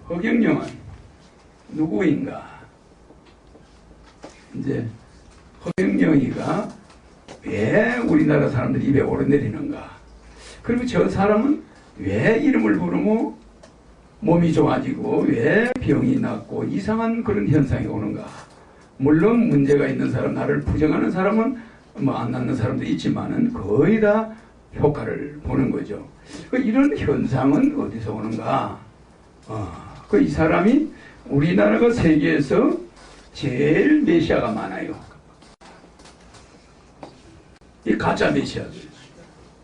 허경영은 누구인가? 이제 허경영이가 왜 우리나라 사람들이 입에 오르내리는가? 그리고 저 사람은 왜 이름을 부르고 몸이 좋아지고 왜 병이 낫고 이상한 그런 현상이 오는가? 물론 문제가 있는 사람, 나를 부정하는 사람은 뭐 안 낫는 사람도 있지만은 거의 다 효과를 보는 거죠. 이런 현상은 어디서 오는가? 이 사람이 우리나라가 세계에서 제일 메시아가 많아요. 이 가짜 메시아들.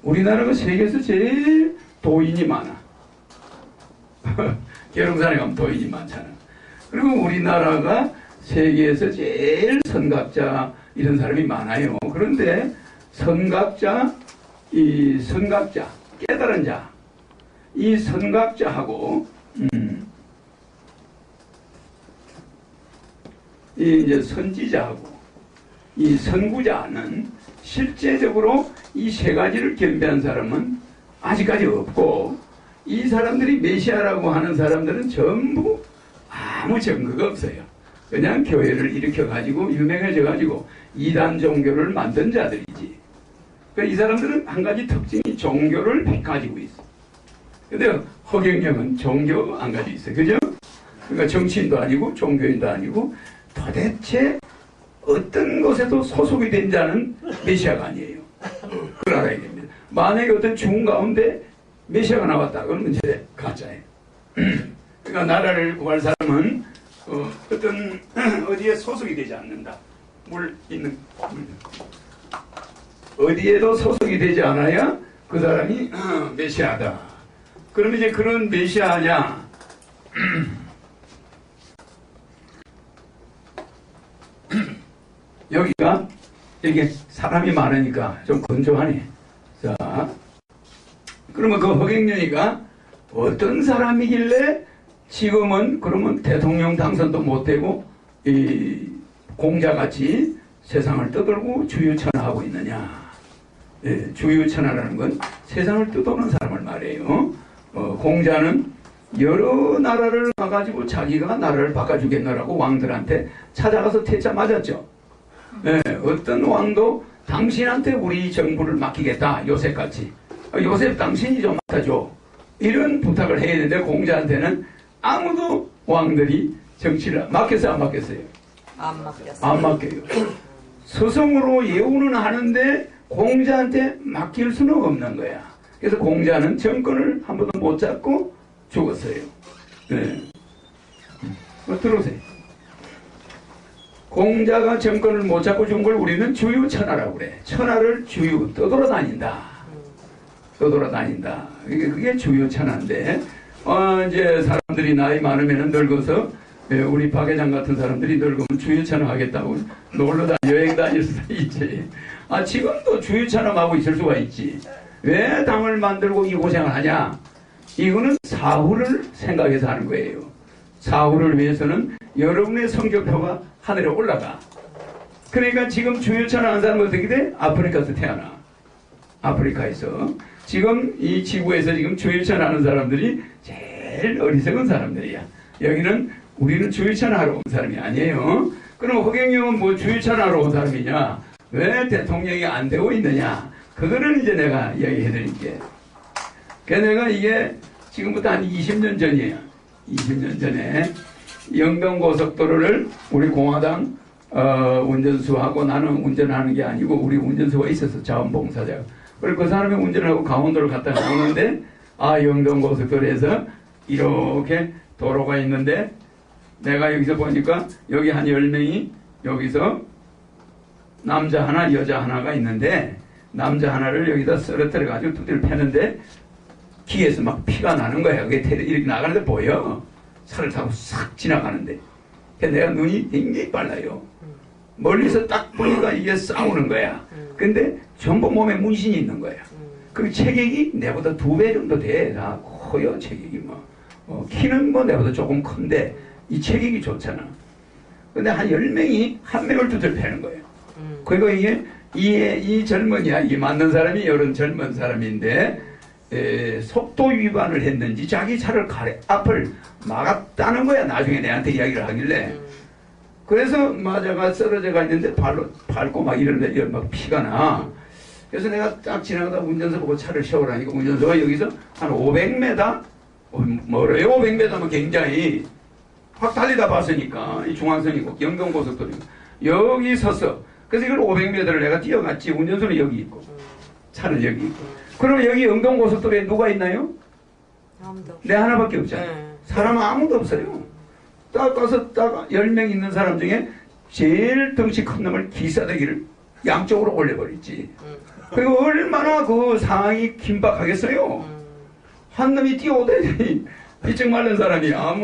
우리나라가 세계에서 제일 도인이 많아. 계룡산에 가면 도인이 많잖아. 그리고 우리나라가 세계에서 제일 선각자 이런 사람이 많아요. 그런데 선각자, 이 선각자, 깨달은 자, 이 선각자하고 이 이제 선지자하고 이 선구자는 실제적으로 이 세 가지를 겸비한 사람은 아직까지 없고, 이 사람들이 메시아라고 하는 사람들은 전부 아무 증거가 없어요. 그냥 교회를 일으켜가지고 유명해져가지고 이단 종교를 만든 자들이지. 그러니까 이 사람들은 한 가지 특징이 종교를 가지고 있어. 근데 허경영은 종교 안 가지고 있어요. 그죠? 그러니까 정치인도 아니고 종교인도 아니고 도대체 어떤 곳에도 소속이 된 자는 메시아가 아니에요. 그걸 알아야 됩니다. 만약에 어떤 죽은 가운데 메시아가 나왔다 그러면 이제 가짜예요. 그러니까 나라를 구할 사람은 어떤 어디에 소속이 되지 않는다. 물 있는 어디에도 소속이 되지 않아야 그 사람이 메시아다. 그러면 이제 그런 메시아냐? 여기가 이게 사람이 많으니까 좀 건조하네. 자, 그러면 그 허경영이가 어떤 사람이길래 지금은 그러면 대통령 당선도 못되고 이 공자같이 세상을 떠들고 주유천하하고 있느냐? 예, 주유천하라는 건 세상을 떠도는 사람을 말해요. 공자는 여러 나라를 가가지고 자기가 나라를 바꿔주겠노라고 왕들한테 찾아가서 퇴짜 맞았죠. 예, 어떤 왕도 당신한테 우리 정부를 맡기겠다, 요셉같이. 요셉 당신이 좀 맡아줘. 이런 부탁을 해야 되는데 공자한테는 아무도 왕들이 정치를 맡겼어요, 안 맡겼어요? 안 맡겼어요. 안 맡겨요. 스승으로 예우는 하는데 공자한테 맡길 수는 없는 거야. 그래서 공자는 정권을 한 번도 못 잡고 죽었어요. 네. 들어오세요. 공자가 정권을 못 잡고 죽은 걸 우리는 주유천하라고 그래. 천하를 떠돌아다닌다. 떠돌아다닌다. 그게 주유천하인데, 이제 사람들이 나이 많으면 늙어서, 우리 박 회장 같은 사람들이 늙으면 주유천하 하겠다고 놀러 여행 다닐 수도 있지. 지금도 주유천하하고 있을 수가 있지. 왜 당을 만들고 이 고생을 하냐? 이거는 사후를 생각해서 하는 거예요. 사후를 위해서는 여러분의 성적표가 하늘에 올라가. 그러니까 지금 주유천하 하는 사람은 어떻게 돼? 아프리카에서 태어나. 아프리카에서. 지금 이 지구에서 지금 주유천하 하는 사람들이 제일 어리석은 사람들이야. 여기는 우리는 주유천하 하러 온 사람이 아니에요. 그럼 허경영은 뭐 주유천하 하러 온 사람이냐? 왜 대통령이 안 되고 있느냐? 그거를 이제 내가 이야기해 드릴게. 그래서 내가 이게 지금부터 한 20년 전이에요. 20년 전에 영동고속도로를 우리 공화당 운전수하고, 나는 운전하는 게 아니고 우리 운전수가 있어서 자원봉사자가. 그리고 그 사람이 운전을 하고 강원도를 갔다 오는데, 영동고속도로에서 이렇게 도로가 있는데, 내가 여기서 보니까 여기 한 10명이 여기서 남자 하나 여자 하나가 있는데, 남자 하나를 여기다 쓰러뜨려 가지고 두드려 패는데 귀에서 막 피가 나는 거야. 그게 이렇게 나가는데 보여. 차를 타고 싹 지나가는데. 그래서 내가 눈이 굉장히 빨라요. 멀리서 딱 보니까 이게 싸우는 거야. 근데 전부 몸에 문신이 있는 거야. 그 체격이 내보다 2배 정도 돼. 다 커요, 체격이 뭐. 키는 뭐 내보다 조금 큰데 이 체격이 좋잖아. 근데 한 10명이 한 명을 두드려 패는 거예요. 그리고 이게 이 젊은이야. 이 맞는 사람이 이런 젊은 사람인데, 속도 위반을 했는지 자기 차를 앞을 막았다는 거야. 나중에 내한테 이야기를 하길래. 그래서 마자가 쓰러져가 있는데 밟고 막 이러는데 막 피가 나. 그래서 내가 딱 지나가다 운전사 보고 차를 세우라니까 운전사가 여기서 한 500m? 멀어요. 500m면 굉장히 확 달리다 봤으니까 이 중앙선이고 영동고속도로니까 여기 섰어. 그래서 이걸 500m를 내가 뛰어갔지. 운전수는 여기 있고 차는 여기 있고. 그럼 여기 영동고속도로에 누가 있나요? 아무도. 내 하나밖에 없잖아. 사람 아무도 없어요. 딱 가서 딱 10명 있는 사람 중에 제일 덩치 큰 놈을 기사대기를 양쪽으로 올려버렸지. 그리고 얼마나 그 상황이 긴박하겠어요. 한 놈이 뛰어오더니 비쩍 마른 사람이야.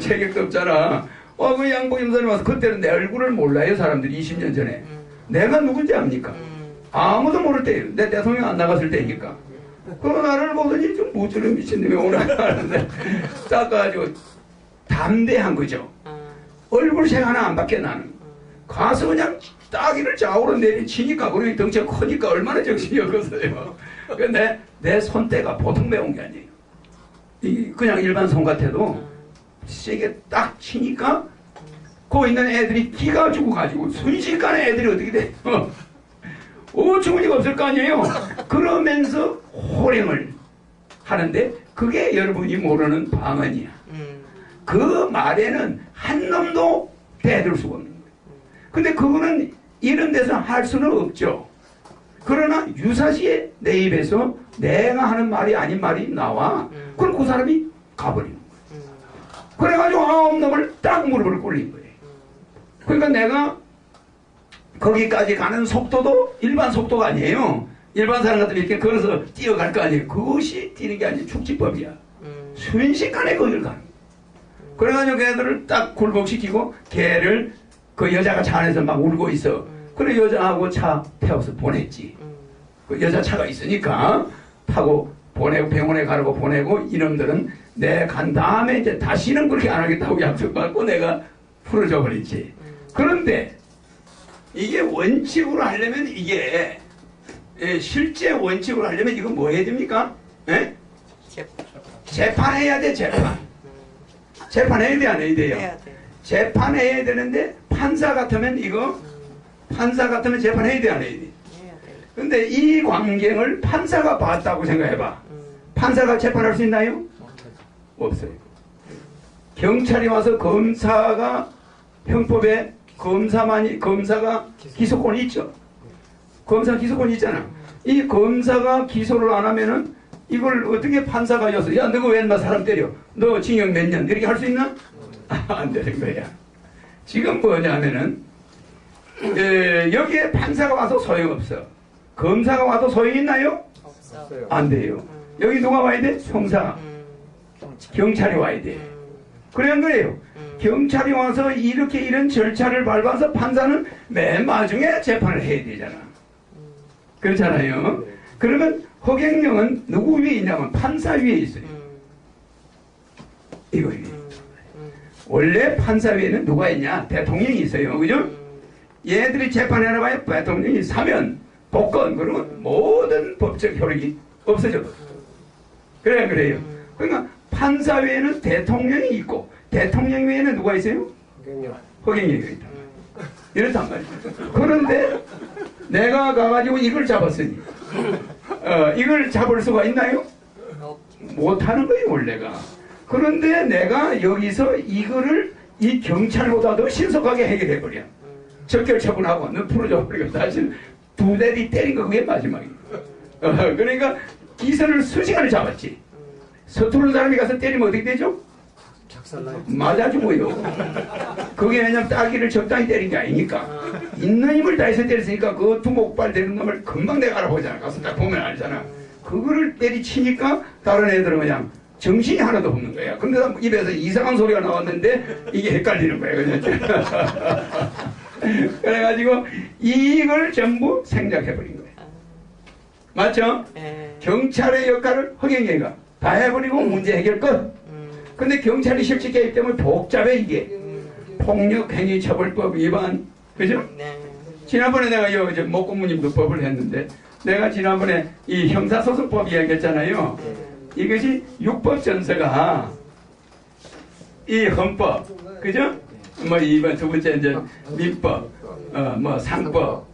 체격도 없잖아. 그 양복 입은 사람이 와서 그때는 내 얼굴을 몰라요. 사람들이 20년 전에. 내가 누군지 압니까? 아무도 모를 때예요. 내 대통령 안 나갔을 때니까. 그 나를 보더니 좀 무지른 미친놈이 오나 하는데 딱 가지고 담대한 거죠. 얼굴색 하나 안 밖에 나는. 가서 그냥 따기를 좌우로 내리치니까 그러니 덩치가 크니까 얼마나 정신이 없었어요. 근데 내 손때가 보통 매운 게 아니에요. 그냥 일반 손 같아도 세게 딱 치니까 거기 있는 애들이 기가 죽어가지고 순식간에 애들이 어떻게 돼요? 어처구니가 없을 거 아니에요. 그러면서 호령을 하는데 그게 여러분이 모르는 방언이야. 그 말에는 한 놈도 대들 수가 없는 거예요. 근데 그거는 이런 데서 할 수는 없죠. 그러나 유사시에 내 입에서 내가 하는 말이 아닌 말이 나와. 그럼 그 사람이 가버리는 거예요. 그래가지고 9놈을 딱 무릎을 꿇린 거예요. 그러니까 내가 거기까지 가는 속도도 일반 속도가 아니에요. 일반 사람 같으면 이렇게 걸어서 뛰어갈 거 아니에요. 그것이 뛰는 게 아니에요. 축지법이야. 순식간에 거기를 가는 거예요. 그래가지고 걔들을 딱 굴복시키고 걔를 그 여자가 차 안에서 막 울고 있어. 그래 여자하고 차 태워서 보냈지. 그 여자 차가 있으니까 타고 보내고 병원에 가라고 보내고 이놈들은 내 간 다음에 이제 다시는 그렇게 안 하겠다고 약속받고 내가 풀어줘 버렸지. 그런데 이게 원칙으로 하려면 이게 실제 원칙으로 하려면 이거 뭐 해야 됩니까? 재판해야 돼. 재판해야 돼 안 해야 돼요? 해야 돼. 재판해야 되는데 판사 같으면 재판해야 돼 안 해야 돼? 근데 이 광경을 판사가 봤다고 생각해봐. 판사가 재판할 수 있나요? 없어요. 경찰이 와서 검사가 형법에 검사가 기소권이 있죠. 검사 기소권이 있잖아. 이 검사가 기소를 안 하면은 이걸 어떻게 판사가 여서 야 너가 왜 인마 사람 때려? 너 징역 몇 년? 이렇게 할 수 있나? 안 되는 거야. 지금 뭐냐면은 여기에 판사가 와서 소용없어. 검사가 와도 소용있나요? 없어. 안 돼요. 여기 누가 와야 돼? 형사. 경찰이 와야 돼. 그래 안 그래요? 경찰이 와서 이렇게 이런 절차를 밟아서 판사는 맨 마중에 재판을 해야 되잖아. 그렇잖아요. 그러면 허경영은 누구 위에 있냐면 판사 위에 있어요. 이거 위에. 원래 판사 위에는 누가 있냐? 대통령이 있어요. 그죠? 얘들이 재판해나 봐요. 대통령이 사면 복권 그러면 모든 법적 효력이 없어져. 그래요. 그러니까 판사 외에는 대통령이 있고 대통령 외에는 누가 있어요? 허경영이 있다. 이렇단 말이죠. 그런데 내가 가가지고 이걸 잡았으니 이걸 잡을 수가 있나요? 못하는 거예요 원래가. 그런데 내가 여기서 이거를 이 경찰보다도 신속하게 해결해버려. 적결 처분하고 너 풀어줘 버리고 사실 두 대리 때린 거 그게 마지막이에요. 그러니까 기선을 수시간을 잡았지. 서투른 사람이 가서 때리면 어떻게 되죠? 맞아 죽어요. 그게 왜냐면 따기를 적당히 때린 게 아니니까. 있는 힘을 다해서 때렸으니까 그 두목발 되는 놈을 금방 내가 알아보잖아. 가서 딱 보면 알잖아. 그거를 때리치니까 다른 애들은 그냥 정신이 하나도 없는 거야. 근데 입에서 이상한 소리가 나왔는데 이게 헷갈리는 거야. 그래가지고 이걸 전부 생략해버린 거야. 맞죠? 경찰의 역할을 허경영이가 다 해버리고 문제 해결 끝. 근데 경찰이 실직 개입 때문에 복잡해 이게. 폭력행위처벌법 위반. 그죠? 지난번에 내가 목고문님도 법을 했는데 내가 지난번에 이 형사소송법 이야기했잖아요. 이것이 육법전서가 이 헌법, 그죠? 뭐 이번 두 번째 이제 민법, 뭐 상법,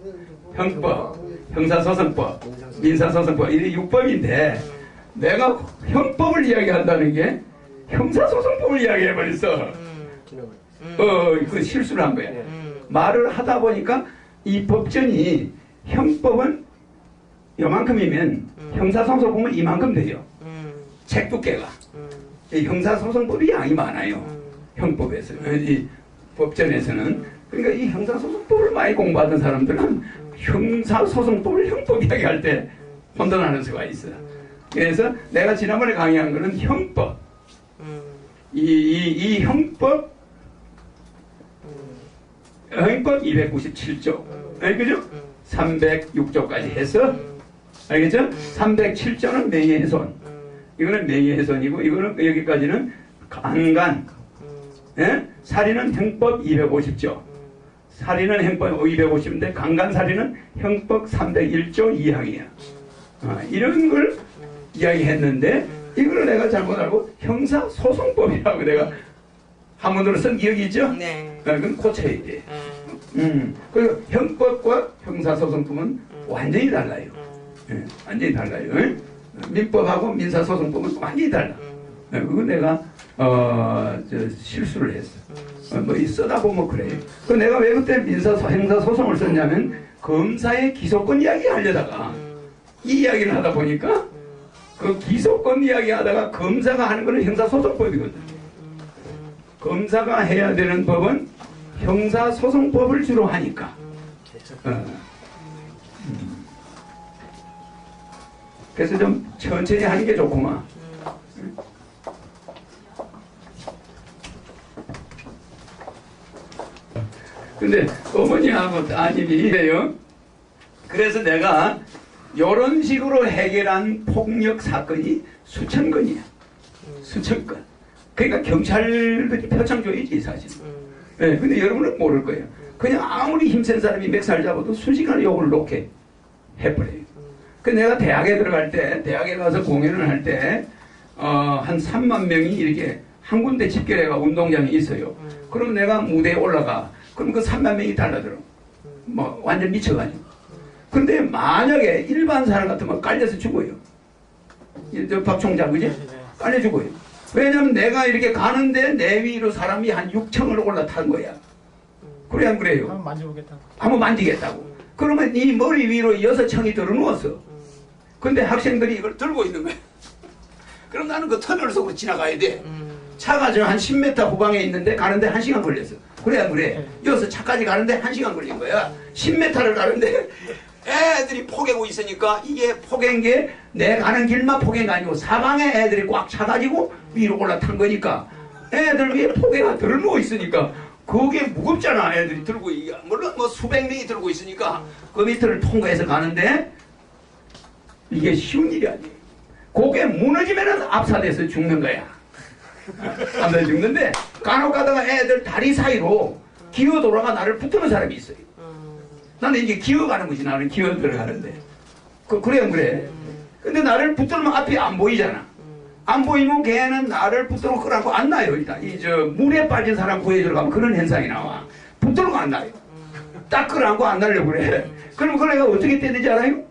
형법, 형사소송법, 민사소송법 이 육법인데 내가 형법을 이야기한다는 게 형사소송법을 이야기해버렸어. 그 실수를 한 거야. 말을 하다 보니까 이 법전이 형법은 요만큼이면 형사소송법은 이만큼 돼요. 책 두께가. 이 형사소송법이 양이 많아요. 형법에서. 이 법전에서는. 그러니까 이 형사소송법을 많이 공부하던 사람들은 형사소송법을 형법 이야기할 때 혼돈하는 수가 있어요. 그래서 내가 지난번에 강의한 거는 형법. 이 형법 297조. 그죠? 306조까지 해서 알겠죠? 307조는 명예훼손. 이거는 명예훼손이고 이거는 여기까지는 강간. 예? 살인은 형법 250조. 살인은 형법 250인데 강간살인은 형법 301조 2항이야. 이런 걸 이야기했는데 이걸 내가 잘못 알고 형사소송법이라고 내가 한문으로 쓴 기억이 있죠? 네. 그건 고쳐야 돼. 그리고 형법과 형사소송법은 완전히 달라요. 예, 완전히 달라요. 예? 민법하고 민사소송법은 완전히 달라. 예, 그거 내가 실수를 했어. 뭐 쓰다 보면 그래. 그 내가 왜 그때 형사소송을 썼냐면 검사의 기소권 이야기 하려다가 이 이야기를 하다 보니까 그 기소권 이야기 하다가 검사가 하는 거는 형사소송법이거든. 검사가 해야 되는 법은 형사소송법을 주로 하니까. 그래서 좀 천천히 하는 게 좋구만. 근데 어머니하고 따님이 이래요. 그래서 내가 이런 식으로 해결한 폭력 사건이 수천 건이야. 수천 건. 그러니까 경찰들이 표창줘야지 사실. 네, 근데 여러분은 모를 거예요. 그냥 아무리 힘센 사람이 멱살 잡아도 순식간에 욕을 놓게 해버려요. 그 내가 대학에 들어갈 때, 대학에 가서 공연을 할 때, 한 3만 명이 이렇게 한 군데 집결해가 운동장이 있어요. 그럼 내가 무대에 올라가. 그럼 그 3만 명이 달라들어. 뭐, 완전 미쳐가지고. 근데 만약에 일반 사람 같으면 깔려서 죽어요. 저 박 총장, 그지? 깔려 죽어요. 왜냐면 내가 이렇게 가는데 내 위로 사람이 한 6층을 올라탄 거야. 그래, 안 그래요? 한번 만져보겠다고. 한번 만지겠다고. 그러면 네 머리 위로 6층이 들어 누웠어. 근데 학생들이 이걸 들고 있는 거야. 그럼 나는 그 터널 속으로 지나가야 돼. 차가 저 한 10m 후방에 있는데 가는데 1시간 걸렸어. 그래, 안 그래? 여기서 차까지 가는데 1시간 걸린 거야. 10m를 가는데 애들이 포개고 있으니까 이게 포갠 게 내 가는 길만 포갠 게 아니고 사방에 애들이 꽉 차가지고 위로 올라탄 거니까 애들 위에 포개가 들어 누워 있으니까 그게 무겁잖아. 애들이 들고 물론 뭐 수백 명이 들고 있으니까 그 밑을 통과해서 가는데 이게 쉬운 일이 아니에요. 그게 무너지면은 압사돼서 죽는 거야. 압사돼 죽는데 간혹 가다가 애들 다리 사이로 기어 돌아가 나를 붙드는 사람이 있어요. 나는 이게 기어가는 거지. 나는 기어 들어가는데 그래 안 그래? 근데 나를 붙들면 앞이 안 보이잖아. 안 보이면 걔는 나를 붙들고 끌어안고 안 나요. 일단 이 저 물에 빠진 사람 구해주러 가면 그런 현상이 나와. 붙들고 안 나요. 딱 끌어안고 안 나려고 그래. 그럼 그걸 내가 어떻게 떼는지 알아요?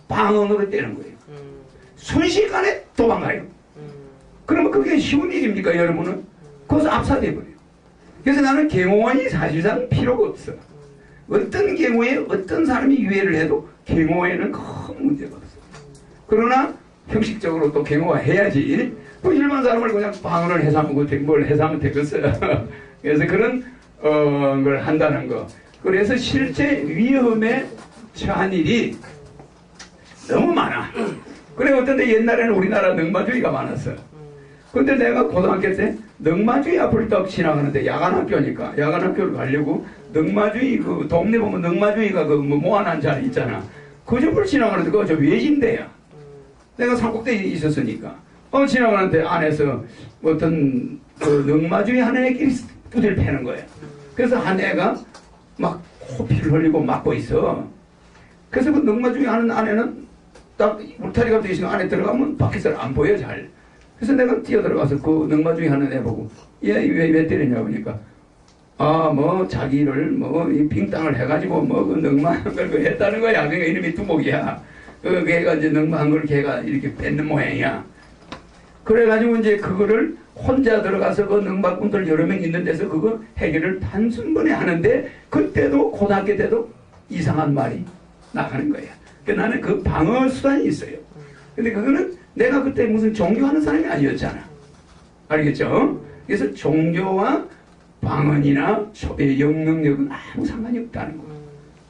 방언으로 떼는 거예요. 순식간에 도망가요. 그러면 그게 쉬운 일입니까, 여러분은? 거기서 압사돼 버려요. 그래서 나는 경호원이 사실상 필요가 없어. 어떤 경우에 어떤 사람이 유해를 해도 경호에는 큰 문제가 없어. 그러나 형식적으로 또 경호가 해야지. 또 일반 사람을 그냥 방언을 해서 하면 뭘 해서 하면 되겠어요. 그래서 그런 걸 한다는 거. 그래서 실제 위험에 처한 일이 너무 많아. 그래 어떤데 옛날에는 우리나라 넉마주의가 많았어. 근데 내가 고등학교 때 넉마주의 앞을 딱 지나가는데 야간학교니까 야간학교를 가려고 넉마주의 그 동네 보면 넉마주의가 그 뭐 모아놓은 자리 있잖아. 그 집을 지나가는데 그거 저 외진대야. 내가 산꼭대에 있었으니까 지나가는데 안에서 어떤 그 넉마주의 한 애끼리 부들 패는 거야. 그래서 한 애가 막 코피를 흘리고 맞고 있어. 그래서 그 넝마 중에 하는 안에는 딱 울타리가 되어 있으면 안에 들어가면 밖에서 안 보여 잘. 그래서 내가 뛰어들어가서 그 넝마 중에 하는 애 보고 얘 왜 때리냐 보니까 뭐 자기를 이 빙땅을 해가지고 그 넝마 걸 했다는 거야. 그러니까 이름이 두목이야. 그 걔가 이제 넝마 한 걸 걔가 이렇게 뺏는 모양이야. 그래가지고 이제 그거를 혼자 들어가서 그 능박꾼들 여러 명 있는 데서 그거 해결을 단순번에 하는데 그때도 고등학교 때도 이상한 말이 나가는 거야. 그러니까 나는 그 방어 수단이 있어요. 근데 그거는 내가 그때 무슨 종교하는 사람이 아니었잖아. 알겠죠? 그래서 종교와 방언이나 영능력은 아무 상관이 없다는 거.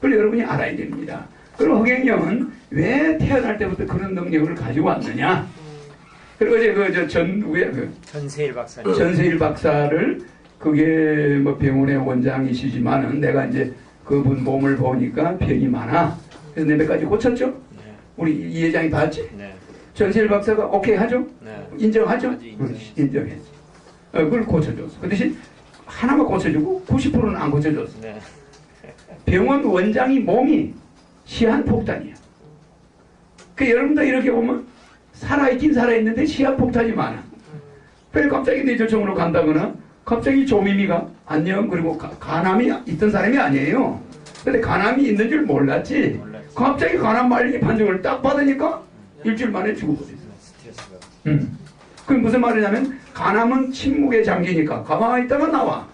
그걸 여러분이 알아야 됩니다. 그리고 허경영은 왜 태어날 때부터 그런 능력을 가지고 왔느냐? 그리고 이제 전세일 박사님. 전세일 박사를 그게 뭐 병원의 원장이시지만은 내가 이제 그분 몸을 보니까 병이 많아. 그래서 내 몇 가지 고쳤죠? 네. 우리 이 회장이 봤지? 네. 전세일 박사가 오케이 하죠? 네. 인정하죠? 인정했죠. 인정했지. 그걸 고쳐줬어. 그 대신 하나만 고쳐주고 90%는 안 고쳐줬어. 네. 병원 원장이 몸이 시한폭탄이야. 그 여러분도 이렇게 보면 살아있긴 살아있는데 시한폭탄이 많아. 왜 갑자기 뇌졸중으로 간다거나 갑자기 조미미가 안녕 그리고 간암이 있던 사람이 아니에요. 근데 간암이 있는 줄 몰랐지. 갑자기 간암 말기 판정을 딱 받으니까 일주일 만에 죽어버렸어. 스트레스가. 그게 무슨 말이냐면 간암은 침묵의 장기니까 가만히 있다가 나와.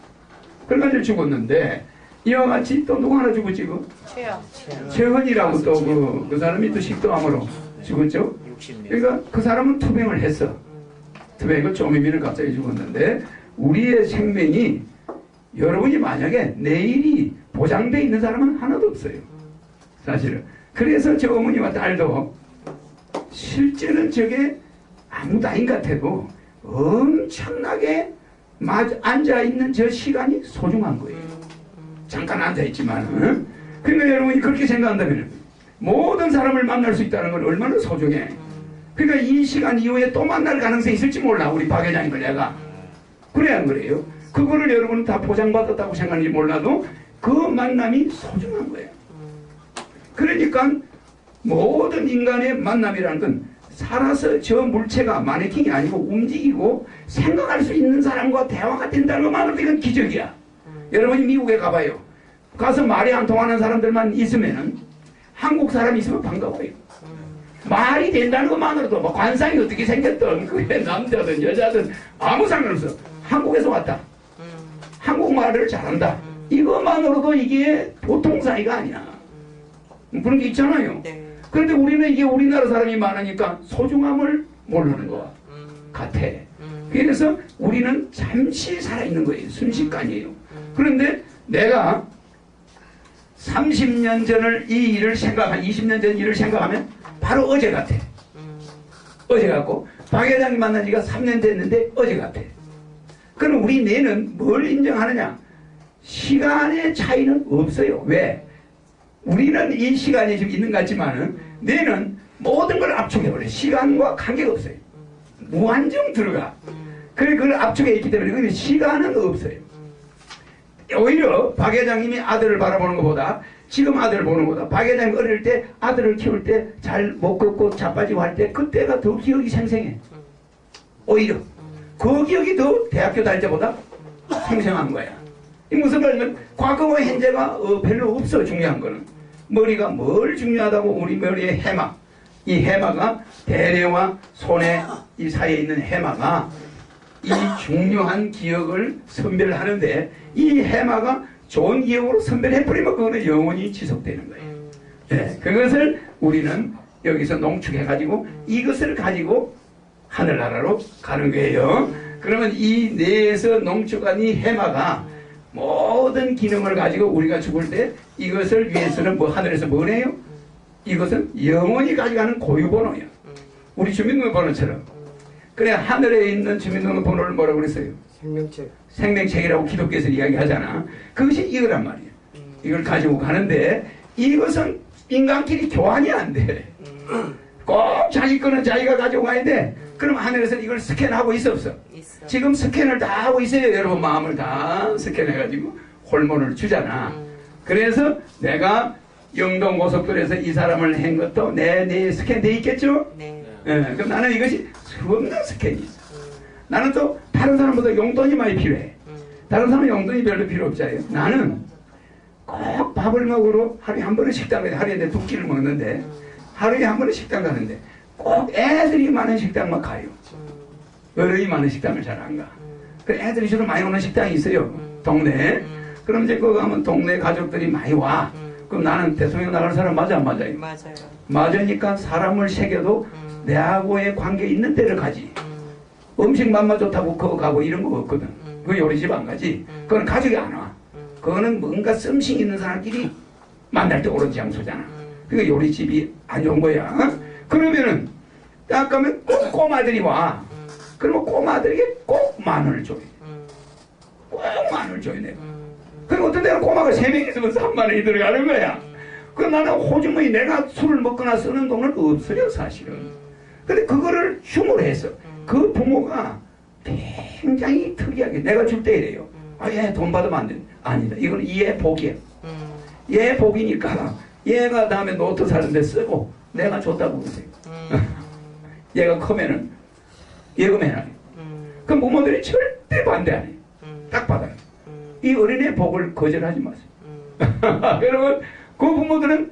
그러니까 이제 죽었는데 이와 같이 또 누구 하나 죽었지 그? 최헌이라고 또 그 사람이 또 식도암으로 죽었죠. 60년. 그러니까 그 사람은 투병을 했어. 투병을 조미미를 갑자기 죽었는데 우리의 생명이 여러분이 만약에 내일이 보장되어 있는 사람은 하나도 없어요. 사실은. 그래서 저 어머니와 딸도 실제는 저게 아무도 아닌 것 같아도 엄청나게 앉아있는 저 시간이 소중한 거예요. 잠깐 앉아있지만. 그러니까 여러분이 그렇게 생각한다면 모든 사람을 만날 수 있다는 건 얼마나 소중해. 그러니까 이 시간 이후에 또 만날 가능성이 있을지 몰라. 우리 박 회장님을 내가. 그래야 안 그래요? 그거를 여러분은 다 보장받았다고 생각하는지 몰라도 그 만남이 소중한 거예요. 그러니까 모든 인간의 만남이라는 건 살아서 저 물체가 마네킹이 아니고 움직이고 생각할 수 있는 사람과 대화가 된다는 것만으로도 이건 기적이야. 여러분이 미국에 가봐요. 가서 말이 안 통하는 사람들만 있으면은 한국 사람이 있으면 반가워요. 말이 된다는 것만으로도 뭐 관상이 어떻게 생겼든 그게 남자든 여자든 아무 상관없어. 한국에서 왔다. 한국말을 잘한다. 이것만으로도 이게 보통 사이가 아니야. 그런 게 있잖아요. 네. 그런데 우리는 이게 우리나라 사람이 많으니까 소중함을 모르는 것 같아. 그래서 우리는 잠시 살아있는 거예요. 순식간이에요. 그런데 내가 30년 전을 이 일을 생각하면 20년 전 일을 생각하면 바로 어제 같아. 어제 같고 박 회장님 만난 지가 3년 됐는데 어제 같아. 그럼 우리 뇌는 뭘 인정하느냐? 시간의 차이는 없어요. 왜? 우리는 이 시간이 지금 있는 것 같지만은 뇌는 모든 걸 압축해버려요. 시간과 관계가 없어요. 무한정 들어가. 그래 그걸 압축해 있기 때문에 근데 시간은 없어요. 오히려 박 회장님이 아들을 바라보는 것보다 지금 아들을 보는 것보다 박 회장님 어릴 때 아들을 키울 때 잘 못 걷고 자빠지고 할 때 그때가 더 기억이 생생해. 오히려 그 기억이 더 대학교 다닐 때보다 생생한 거야. 이 무슨 말이냐면 과거와 현재가 별로 없어. 중요한 거는 머리가 뭘 중요하다고 우리 머리의 해마, 이 해마가 대뇌와 손의 이 사이에 있는 해마가 이 중요한 기억을 선별하는데 이 해마가 좋은 기억으로 선별해버리면 그거는 영원히 지속되는 거예요. 네, 그것을 우리는 여기서 농축해가지고 이것을 가지고 하늘나라로 가는 거예요. 그러면 이 뇌에서 농축한 이 해마가 모든 기능을 가지고 우리가 죽을 때 이것을 위해서는 뭐 하늘에서 뭘 해요? 이것은 영원히 가져가는 고유번호예요. 우리 주민등록번호처럼. 그래 하늘에 있는 주민등록번호를 뭐라고 그랬어요? 생명책. 생명책이라고 기독교에서 이야기하잖아. 그것이 이거란 말이에요. 이걸 가지고 가는데 이것은 인간끼리 교환이 안 돼. 꼭 자기 거는 자기가 가지고 가야 돼. 그럼 하늘에서 이걸 스캔하고 있어 없어? 있어. 지금 스캔을 다 하고 있어요. 여러분 마음을 다 스캔해가지고 호르몬을 주잖아. 그래서 내가 영동 고속도로에서 이 사람을 한 것도 내 스캔돼 있겠죠? 네. 예, 그럼 나는 이것이 수없는 스캔이 있어. 나는 또 다른 사람보다 용돈이 많이 필요해. 다른 사람은 용돈이 별로 필요 없잖아요. 나는 꼭 밥을 먹으러 하루에 한 번은 식당에, 하루에 내 2끼를 먹는데 하루에 한 번은 식당 가는데 꼭 애들이 많은 식당만 가요. 어른이 많은 식당을 잘 안 가. 그 애들이 주로 많이 오는 식당이 있어요. 동네에. 그럼 이제 거기 가면 동네 가족들이 많이 와. 그럼 나는 대통령 나갈 사람 맞아 안 맞아요? 맞아요. 맞으니까 사람을 새겨도 내하고의 관계 있는 데를 가지. 음식 맛만 좋다고 그거 가고 이런 거 없거든. 그 요리집 안 가지. 그건 가족이 안 와. 그거는 뭔가 썸씽 있는 사람끼리 만날 때 오는 장소잖아. 그러니까 요리집이 안 좋은 거야. 그러면은 딱 가면 꼭 꼬마들이 와. 그러면 꼬마들에게 꼭 만원을 줘야 돼. 꼭 만원을 줘야 돼. 그럼 어떤 데는 꼬마가 3명 있으면 3만 원이 들어가는 거야. 그럼 나는 호주머니 내가 술을 먹거나 쓰는 돈은 없어요 사실은. 근데 그거를 흉으로 해서 그 부모가 굉장히 특이하게 내가 줄 때 이래요. 아, 얘 돈 받으면 안 돼. 아니다. 이건 얘 복이야. 얘 복이니까 얘가 다음에 노트 사는데 쓰고 내가 줬다고 그러세요. 얘가 크면은 예금해놔요. 그럼 부모들이 절대 반대 안 해요. 딱 받아요. 이 어린애 복을 거절하지 마세요. 여러분, 그 부모들은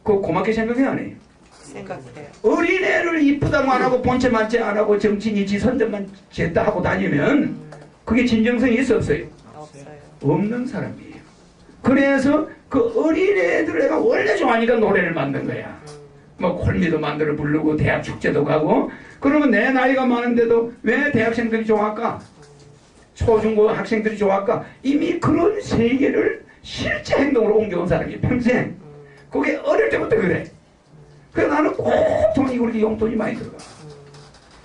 그 고맙게 생각이 안 해요. 생각해요. 어린애를 이쁘다고 안 하고 본체 만체 안 하고 정치니 지 선전만 쟀다 하고 다니면 그게 진정성이 있어 없어요? 없어요. 없는 사람이에요. 그래서 그 어린애들 내가 원래 좋아하니까 노래를 만든 거야. 뭐 콜미도 만들어 부르고 대학 축제도 가고. 그러면 내 나이가 많은데도 왜 대학생들이 좋아할까? 초중고 학생들이 좋아할까? 이미 그런 세계를 실제 행동으로 옮겨온 사람이 평생. 그게 어릴 때부터 그래. 그래서 나는 꼭 돈이 그렇게 용돈이 많이 들어가.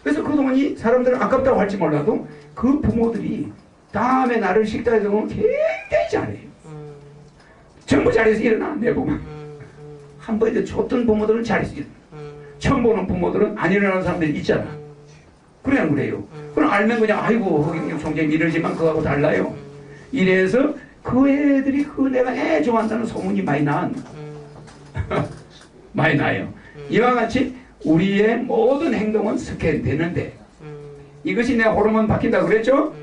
그래서 그 돈이 사람들은 아깝다고 할지 몰라도 그 부모들이 다음에 나를 식당에서 보면 굉장히 잘해요. 전부 잘해서 일어나, 내 보면. 한 번에 줬던 부모들은 잘해서 일어나. 처음 보는 부모들은 안 일어나는 사람들이 있잖아. 그래 안 그래요? 그럼 알면 그냥 아이고 허경영 총장님 이러지만 그거하고 달라요. 이래서 그 애들이 그 내가 애 좋아한다는 소문이 많이 난 많이 나요. 이와 같이 우리의 모든 행동은 스캔되는데 이것이 내 호르몬 바뀐다고 그랬죠?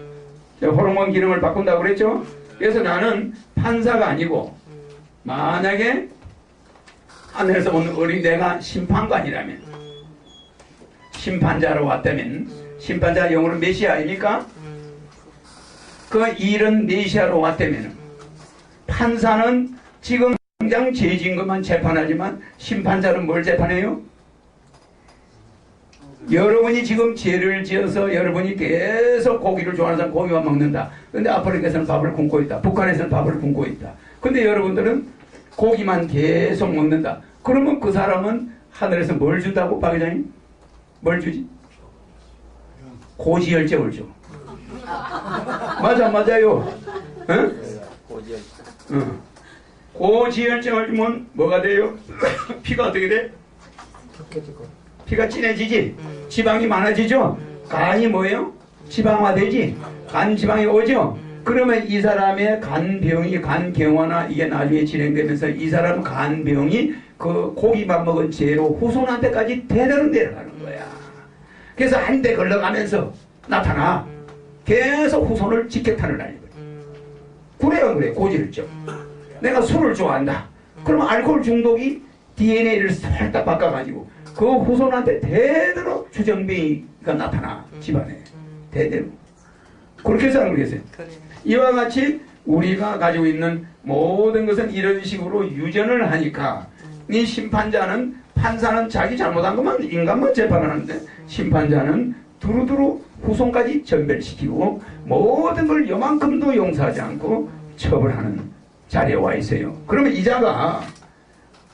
호르몬 기능을 바꾼다고 그랬죠? 그래서 나는 판사가 아니고 만약에 하늘에서 온 어린 내가 심판관이라면 심판자로 왔다면 심판자 영어로 메시아 아닙니까? 그 일은 메시아로 왔다면 판사는 지금 당장 죄 지은 것만 재판하지만 심판자는 뭘 재판해요? 여러분이 지금 죄를 지어서 여러분이 계속 고기를 좋아하는 사람 고기만 먹는다. 근데 아프리카에서는 밥을 굶고 있다. 북한에서는 밥을 굶고 있다. 근데 여러분들은 고기만 계속 먹는다. 그러면 그 사람은 하늘에서 뭘 준다고 박 회장님? 뭘 주지? 고지혈증을 줘. 맞아 맞아요. 응? 응. 고지혈증을 주면 뭐가 돼요? 피가 어떻게 돼? 피가 진해지지? 지방이 많아지죠? 간이 뭐예요? 지방화되지? 간 지방이 오죠? 그러면 이 사람의 간병이 간경화나 이게 나중에 진행되면서 이 사람 간병이 그 고기만 먹은 죄로 후손한테까지 대대로 내려가는 거야. 그래서 한 대 걸러가면서 나타나 계속 후손을 직격탄을 날리는 거야. 그래요 그래 고지혈증. 내가 술을 좋아한다. 그러면 알코올 중독이 DNA를 살짝 바꿔가지고 그 후손한테 대대로 주정뱅이가 나타나 집안에 대대로. 그렇게 해서 모르겠어요. 이와 같이 우리가 가지고 있는 모든 것은 이런 식으로 유전을 하니까 이 심판자는 판사는 자기 잘못한 것만 인간만 재판하는데 심판자는 두루두루 후손까지 전멸시키고 모든 걸 요만큼도 용서하지 않고 처벌하는 자리에 와 있어요. 그러면 이 자가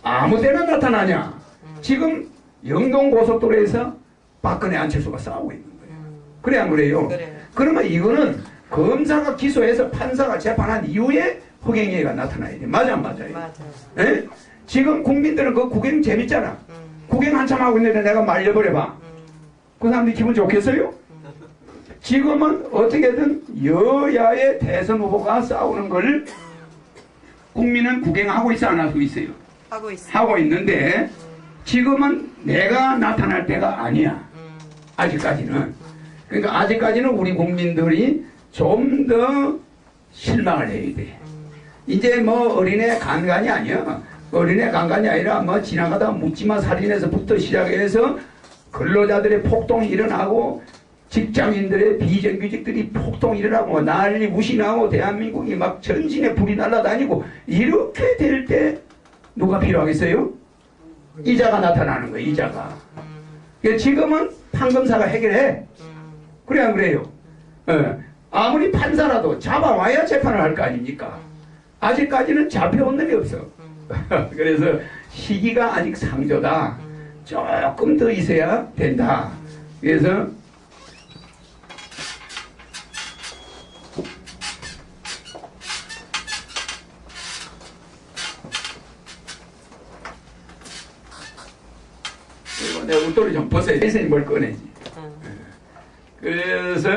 아무 때나 나타나냐? 지금 영동고속도로에서 박근혜 안철수가 싸우고 있는 거예요. 그래 안 그래요? 그래. 그러면 이거는 검사가 기소해서 판사가 재판한 이후에 허경영이가 나타나야 돼. 맞아 안 맞아요? 맞아요. 에? 지금 국민들은 그 구경 재밌잖아. 구경 한참 하고 있는데 내가 말려버려봐. 그 사람들이 기분 좋겠어요? 지금은 어떻게든 여야의 대선 후보가 싸우는 걸 국민은 구경하고 있어 안 하고 있어요? 하고 있어. 하고 있는데 지금은 내가 나타날 때가 아니야. 아직까지는. 그러니까 아직까지는 우리 국민들이 좀 더 실망을 해야 돼. 이제 뭐 어린애 간간이 아니야. 어린애 간간이 아니라 뭐 지나가다 묻지마 살인에서부터 시작해서 근로자들의 폭동이 일어나고 직장인들의 비정규직들이 폭동이 일어나고 난리 무신하고 대한민국이 막 전진에 불이 날아다니고 이렇게 될 때 누가 필요하겠어요? 이자가 나타나는 거예요. 이자가. 그러니까 지금은 판검사가 해결해. 그래 안 그래요? 아무리 판사라도 잡아와야 재판을 할 거 아닙니까? 아직까지는 잡혀온 놈이 없어. 그래서 시기가 아직 상조다. 조금 더 있어야 된다. 그래서 이거 내 웃돌이 좀 벗어야 돼. 뭘 꺼내지. 그래서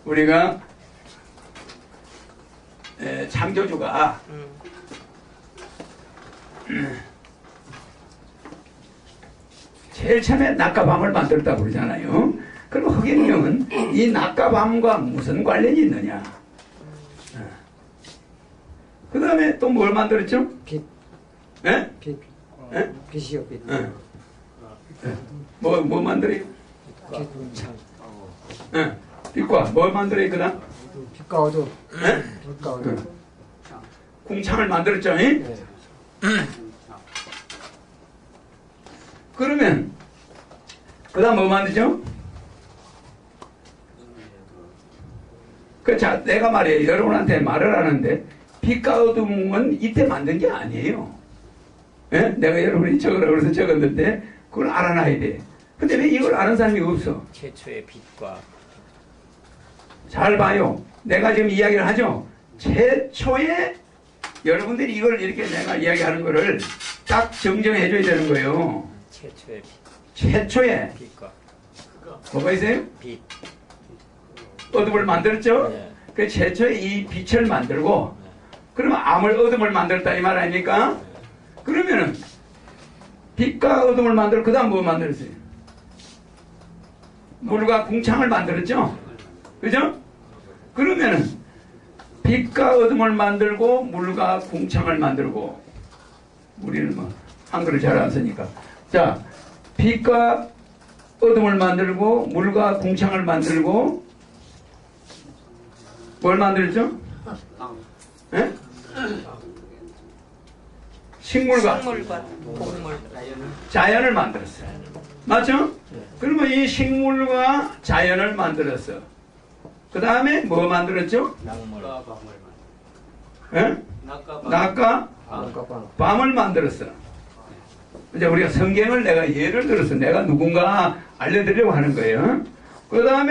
우리가 창조주가 제일 처음에 낮과 밤을 만들었다고 그러잖아요. 그럼 흑인형은 이 낮과 밤과 무슨 관련이 있느냐? 그 다음에 또 뭘 만들었죠? 빛. 예? 빛. 예? 빛이요, 빛. 뭐 만들어요? 빛. 예. 빛과 뭘 만들어요? 그 다음? 빛과 어둠. 예? 빛과 어둠. 궁창을 만들었죠? 예? 네. 그러면 그 다음 뭐 만들죠? 자, 내가 말이에요. 여러분한테 말을 하는데 빛과 어둠은 이때 만든 게 아니에요. 예? 내가 여러분이 적으라고 해서 적었는데 그걸 알아놔야 돼. 근데 왜 이걸 아는 사람이 없어? 최초의 빛과 잘 봐요. 내가 지금 이야기를 하죠. 최초에 여러분들이 이걸 이렇게 내가 이야기하는 거를 딱 정정해 줘야 되는 거예요. 최초의 빛. 최초에 빛과 뭐가 있어요? 빛. 어둠을 만들었죠? 네. 그 최초에 이 빛을 만들고 그러면 암을 어둠을 만들었다 이 말 아닙니까? 그러면은 빛과 어둠을 만들고 그 다음 뭐 만들었어요? 물과 궁창을 만들었죠? 그죠? 그러면은 빛과 어둠을 만들고 물과 궁창을 만들고 우리는 뭐 한글을 잘 안 쓰니까 자 빛과 어둠을 만들고 물과 궁창을 만들고 뭘 만들었죠? 예? 식물과 동물. 자연을 만들었어요. 맞죠? 그러면 이 식물과 자연을 만들었어. 그 다음에 뭐 만들었죠? 낙물. 예? 낮과 밤을 만들었어. 이제 우리가 성경을 내가 예를 들어서 내가 누군가 알려드리려고 하는 거예요. 그 다음에